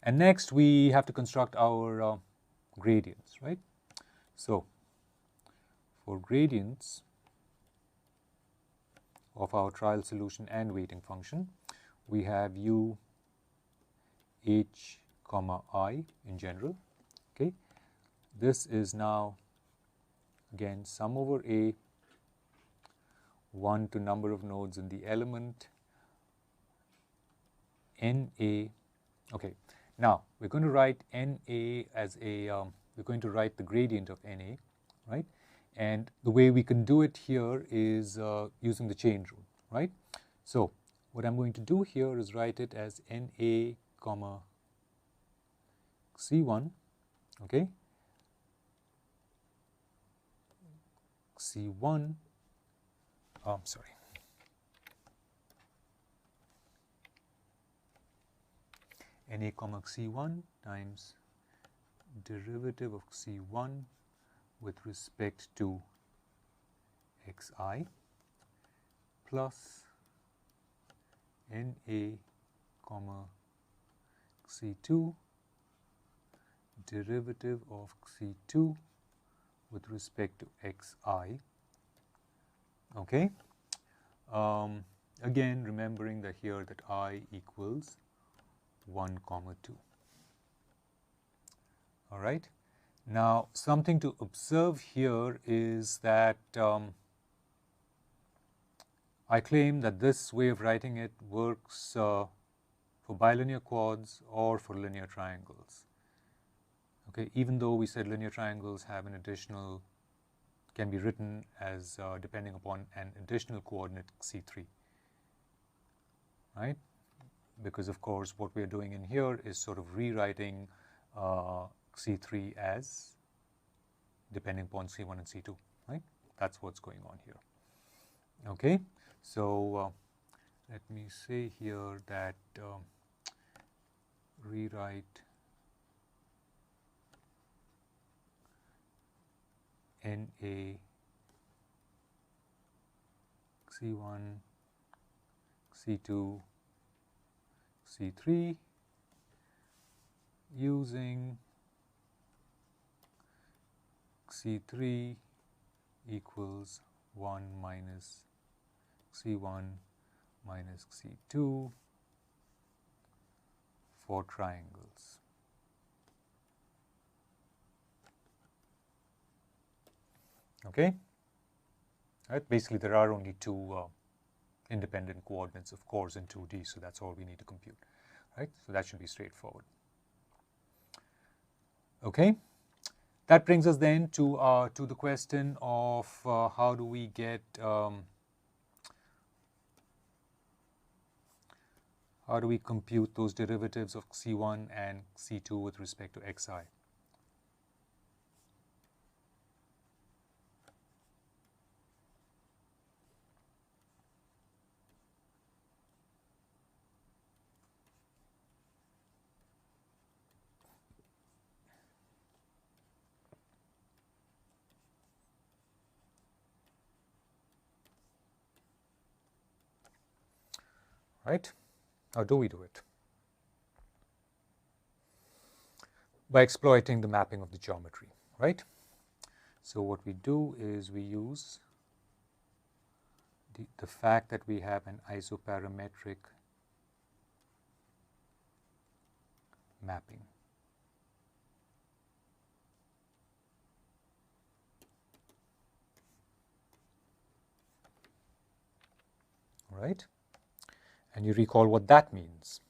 And next we have to construct our gradients, right? So for gradients of our trial solution and weighting function, we have u, h, comma I in general. Okay, this is now again sum over a, 1 to number of nodes in the element, NA. Okay, now we're going to write NA as a, we're going to write the gradient of NA, right? And the way we can do it here is using the chain rule, right? So what I'm going to do here is write it as NA comma C1, okay? C1, sorry. NA comma C1 times derivative of C1 with respect to xi plus NA comma C2 derivative of C2 with respect to xi. Okay. Again, remembering that here that I equals 1 comma 2. All right. Now, something to observe here is that I claim that this way of writing it works for bilinear quads or for linear triangles. Okay, even though we said linear triangles have an additional, can be written as depending upon an additional coordinate C3, right? Because of course what we are doing in here is sort of rewriting C3 as depending upon C1 and C2, right? That's what's going on here. Okay, so let me say here that rewrite NA C1, C2, C3 using C3 equals 1 minus C1 minus C2 for triangles. Okay, right. Basically, there are only two independent coordinates, of course, in 2D, so that's all we need to compute, right? So that should be straightforward. Okay, that brings us then to the question of how do we get how do we compute those derivatives of C1 and C2 with respect to xi? Right? How do we do it? By exploiting the mapping of the geometry, right? So what we do is we use the fact that we have an isoparametric mapping. Right? And you recall what that means.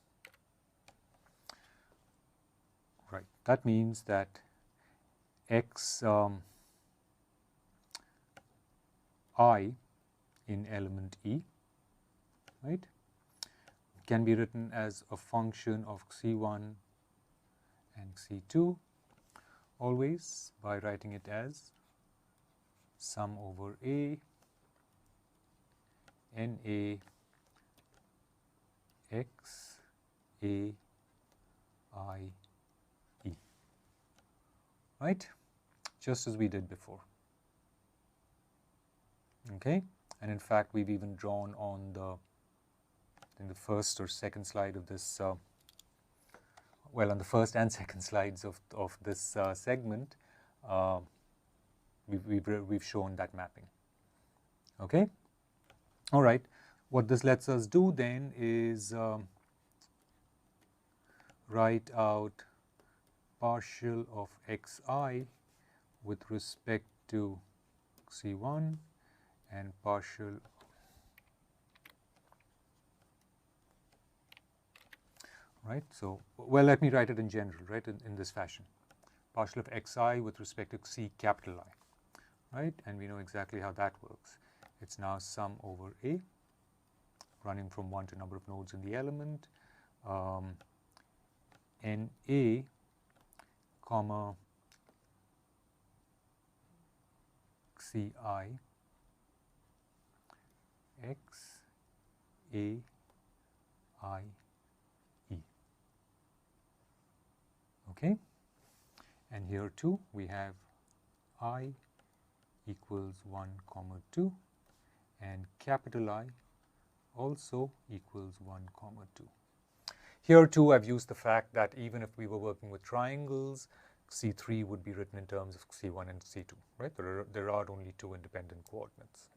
Right, that means that x I in element E, right, can be written as a function of C1 and C2 always by writing it as sum over A NA x A I E, right, just as we did before. Okay, and in fact we've even drawn on the, in the first or second slide of this well, on the first and second slides of this segment, we've shown that mapping. Okay? All right. What this lets us do then is write out partial of xi with respect to C1 and partial, right? So, well, let me write it in general, right, in this fashion. Partial of xi with respect to C capital I, right? And we know exactly how that works. It's now sum over A, running from 1 to number of nodes in the element, NA, comma, Xi, X, A, I, E. Okay? And here too, we have I equals 1, comma 2, and capital I also equals 1, comma 2. Here too, I've used the fact that even if we were working with triangles, C3 would be written in terms of C1 and C2, right? There are only two independent coordinates.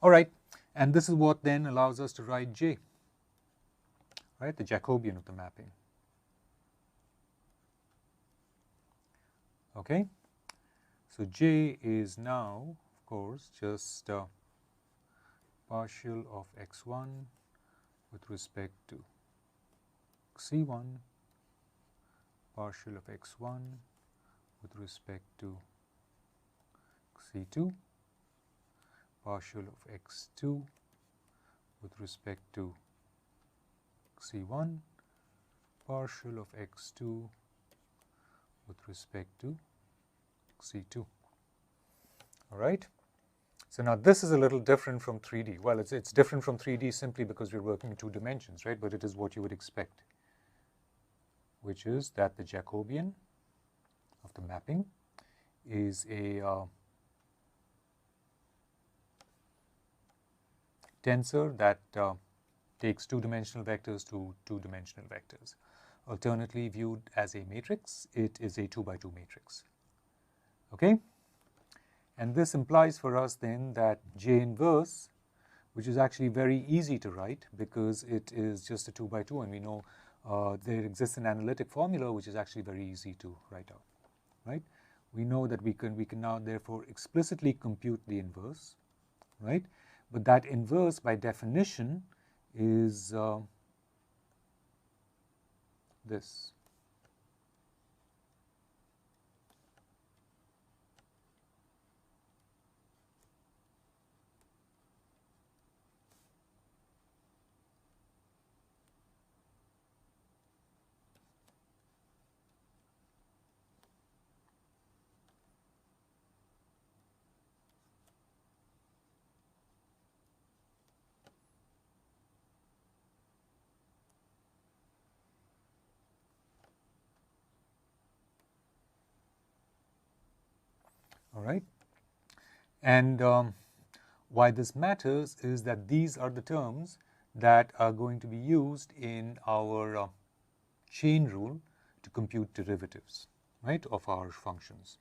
All right, and this is what then allows us to write J, right? The Jacobian of the mapping. Okay, so J is now, of course, just partial of x1 with respect to C1, partial of x1 with respect to C2, partial of x2 with respect to C1, partial of x2 with respect to C2. All right. So now this is a little different from 3D. Well, it's different from 3D simply because we're working in 2 dimensions, right? But it is what you would expect, which is that the Jacobian of the mapping is a tensor that takes 2-dimensional vectors to 2-dimensional vectors. Alternately viewed as a matrix, it is a 2x2 matrix. Okay? And this implies for us then that J inverse, which is actually very easy to write because it is just a 2x2, and we know there exists an analytic formula which is actually very easy to write out, right? We know that we can now therefore explicitly compute the inverse, right? But that inverse by definition is this. All right. And why this matters is that these are the terms that are going to be used in our chain rule to compute derivatives, right, of our functions.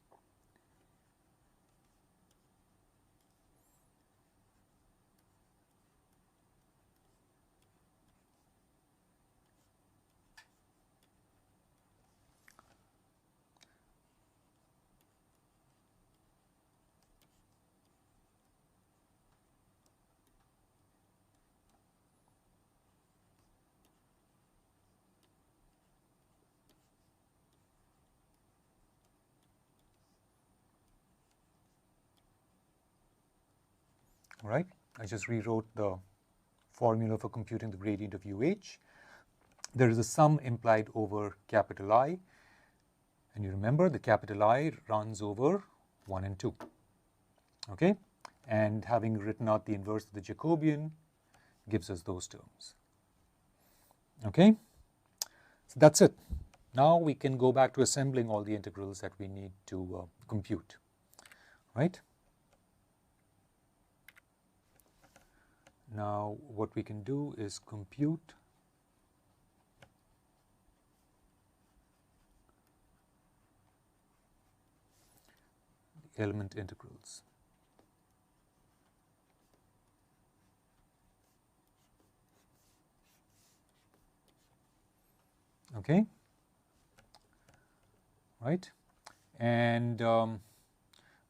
Right? I just rewrote the formula for computing the gradient of UH. There is a sum implied over capital I, and you remember the capital I runs over 1 and 2. Okay? And having written out the inverse of the Jacobian gives us those terms. Okay? So that's it. Now we can go back to assembling all the integrals that we need to compute. Right? Now what we can do is compute element integrals. Okay, right? And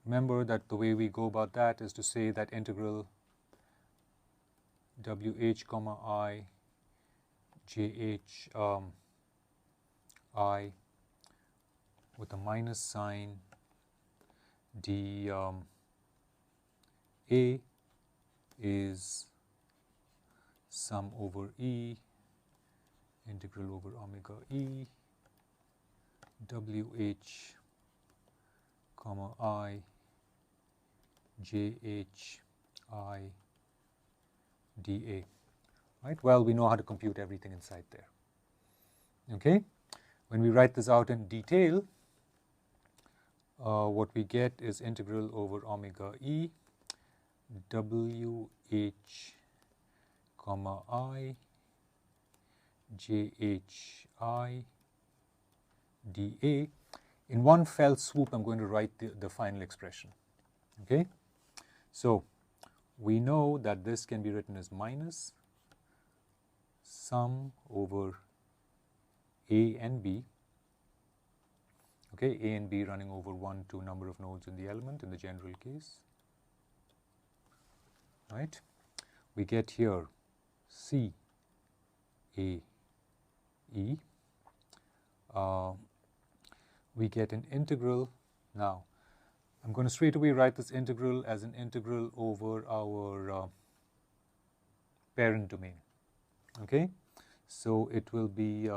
remember that the way we go about that is to say that integral wh comma I jh I with a minus sign d a is sum over e integral over omega e wh comma I jh I dA, right? Well, we know how to compute everything inside there. Okay, when we write this out in detail, what we get is integral over omega e wh comma I jh I dA. In one fell swoop, I'm going to write the final expression. Okay, so we know that this can be written as minus sum over A and B. Okay, A and B running over 1 to number of nodes in the element in the general case. Right? We get here C A E. We get an integral. Now, I'm going to straight away write this integral as an integral over our parent domain. Okay, so it will be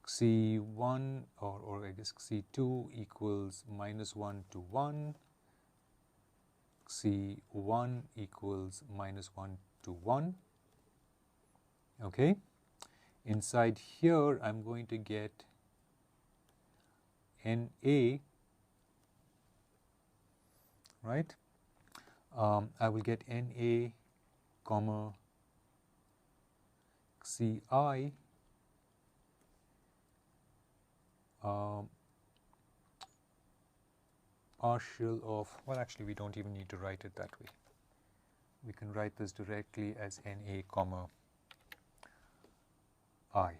C1 or I guess C2 equals minus 1 to 1, C1 equals minus 1 to 1. Okay, inside here I'm going to get NA, right? I will get NA comma CI partial of, well, actually we don't even need to write it that way. We can write this directly as NA comma I,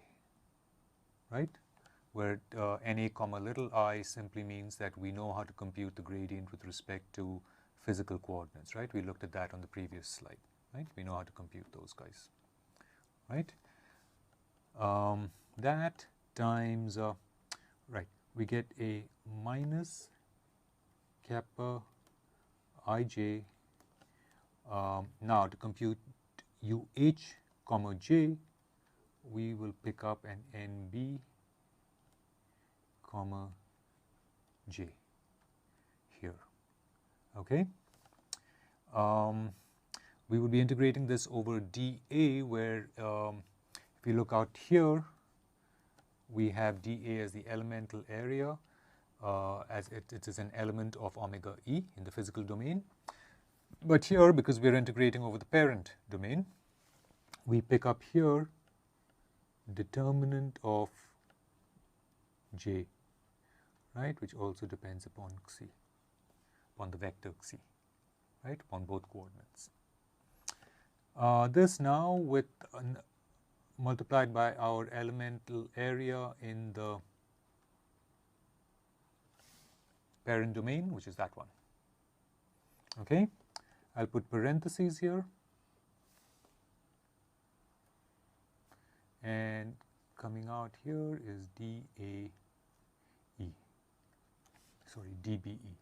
right? Where NA comma little I simply means that we know how to compute the gradient with respect to physical coordinates, right? We looked at that on the previous slide, right? We know how to compute those guys, right? That times, right, we get a minus kappa ij. Now to compute UH comma j, we will pick up an NB comma j here. Okay. We will be integrating this over dA, where if you look out here, we have dA as the elemental area, as it is an element of omega e in the physical domain. But here, because we are integrating over the parent domain, we pick up here determinant of j, right, which also depends upon xi, upon the vector xi, right, upon both coordinates. This now with multiplied by our elemental area in the parent domain, which is that one. Okay, I'll put parentheses here, and coming out here is DAE, sorry, DBE.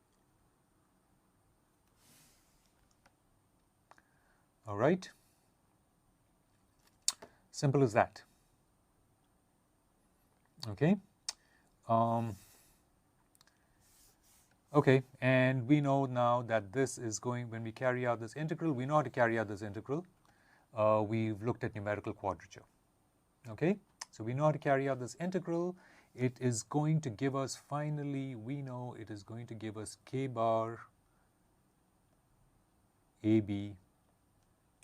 All right, simple as that. Okay. Okay, and we know now that this is going, when we carry out this integral, we know how to carry out this integral. We've looked at numerical quadrature. Okay, so we know how to carry out this integral. It is going to give us, finally, we know it is going to give us k bar AB,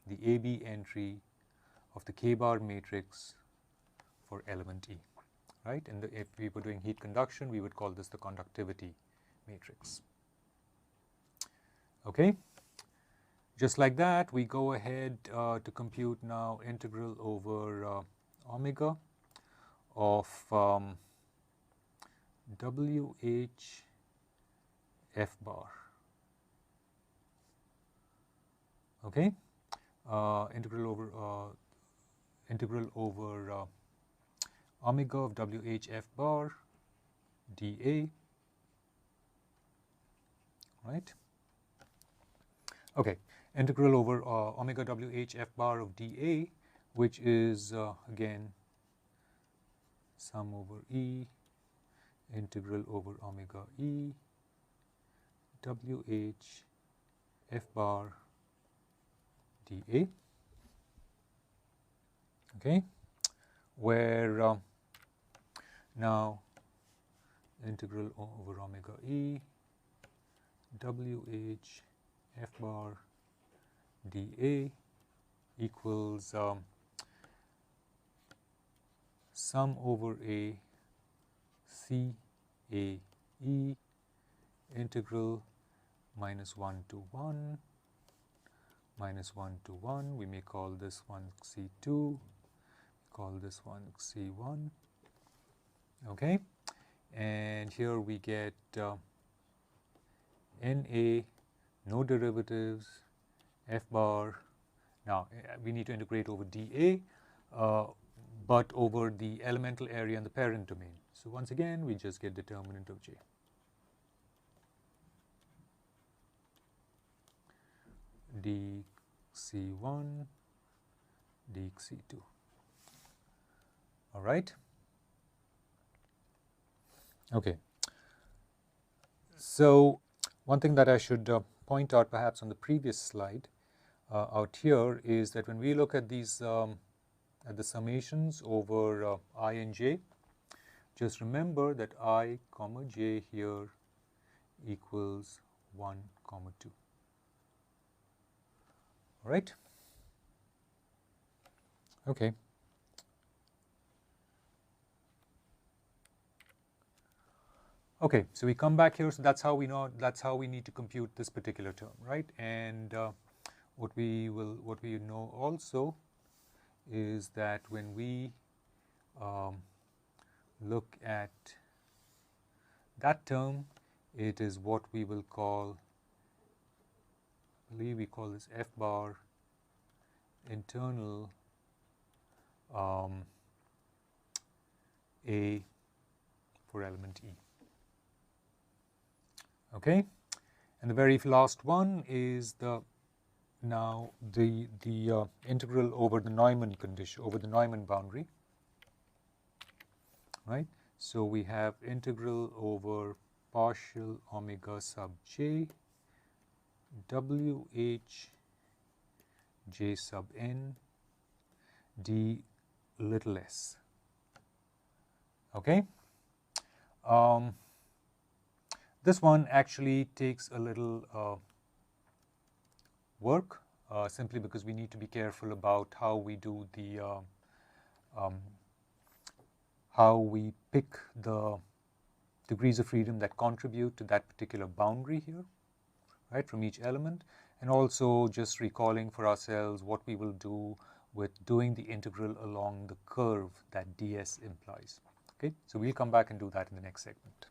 the AB entry of the k bar matrix for element E, right? And if we were doing heat conduction, we would call this the conductivity matrix. Okay, just like that, we go ahead to compute now integral over omega of WH F bar. Okay, integral over omega of WH F bar dA, right? Okay, integral over omega WH F bar of dA, which is again sum over E integral over omega E WH F bar dA, okay, where now integral over omega E WH F bar dA equals sum over A C A E integral minus 1 to 1 minus 1 to 1. We may call this one C2, call this one C1. Okay, and here we get NA, no derivatives, F bar. Now we need to integrate over dA, but over the elemental area in the parent domain. So once again, we just get determinant of J. dC1, dC2. All right. Okay. So one thing that I should point out perhaps on the previous slide out here is that when we look at these at the summations over I and j, just remember that I comma j here equals 1 comma 2. All right. Okay. Okay, so we come back here, so that's how we know, that's how we need to compute this particular term, right? And what we know also is that when we look at that term, it is what we will call, I believe we call this F bar internal A for element E. Okay, and the very last one is the integral over the Neumann condition, over the Neumann boundary, right? So we have integral over partial omega sub j WH j sub n d little s. Okay. This one actually takes a little work, simply because we need to be careful about how we do the how we pick the degrees of freedom that contribute to that particular boundary here, right, from each element, and also just recalling for ourselves what we will do with doing the integral along the curve that ds implies. Okay, so we'll come back and do that in the next segment.